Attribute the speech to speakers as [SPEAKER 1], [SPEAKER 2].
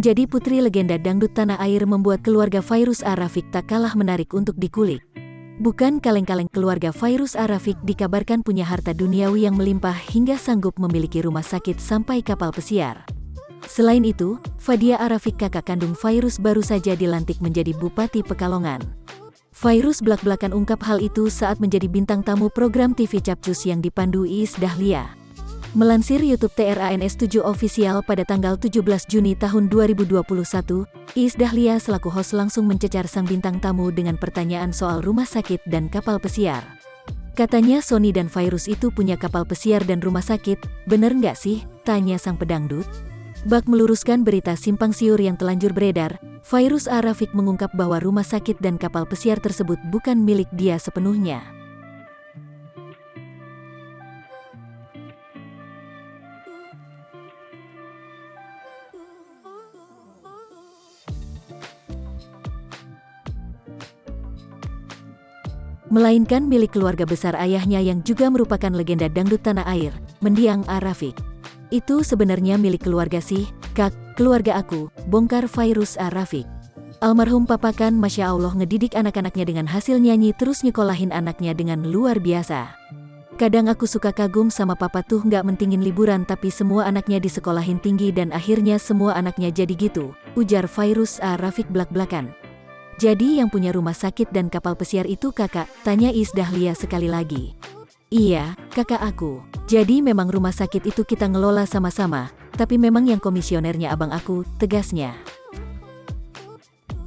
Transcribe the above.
[SPEAKER 1] Menjadi putri legenda dangdut tanah air membuat keluarga Fairuz A-Rafiq tak kalah menarik untuk dikulik. Bukan kaleng-kaleng, keluarga Fairuz A-Rafiq dikabarkan punya harta duniawi yang melimpah hingga sanggup memiliki rumah sakit sampai kapal pesiar. Selain itu, Fadia A-Rafiq, kakak kandung Fairuz, baru saja dilantik menjadi Bupati Pekalongan. Fairuz belak-belakan ungkap hal itu saat menjadi bintang tamu program TV Capcus yang dipandu Iis Dahlia. Melansir YouTube TRANS 7 Official pada tanggal 17 Juni tahun 2021, Iis Dahlia selaku host langsung mencecar sang bintang tamu dengan pertanyaan soal rumah sakit dan kapal pesiar. Katanya Sony dan Fairuz itu punya kapal pesiar dan rumah sakit, bener nggak sih? Tanya sang pedangdut. Bak meluruskan berita simpang siur yang telanjur beredar, Fairuz A-Rafiq mengungkap bahwa rumah sakit dan kapal pesiar tersebut bukan milik dia sepenuhnya. Melainkan milik keluarga besar ayahnya yang juga merupakan legenda dangdut tanah air, Mendiang A-Rafiq. Itu sebenarnya milik keluarga sih, Kak, keluarga aku, bongkar Fairuz A-Rafiq. Almarhum papa kan Masya Allah ngedidik anak-anaknya dengan hasil nyanyi, terus nyekolahin anaknya dengan luar biasa. Kadang aku suka kagum sama papa tuh, nggak mentingin liburan tapi semua anaknya disekolahin tinggi dan akhirnya semua anaknya jadi gitu, ujar Fairuz A-Rafiq belak-belakan. Jadi yang punya rumah sakit dan kapal pesiar itu kakak? Tanya Iis Dahlia sekali lagi. Iya, kakak aku. Jadi memang rumah sakit itu kita ngelola sama-sama, tapi memang yang komisionernya abang aku, tegasnya.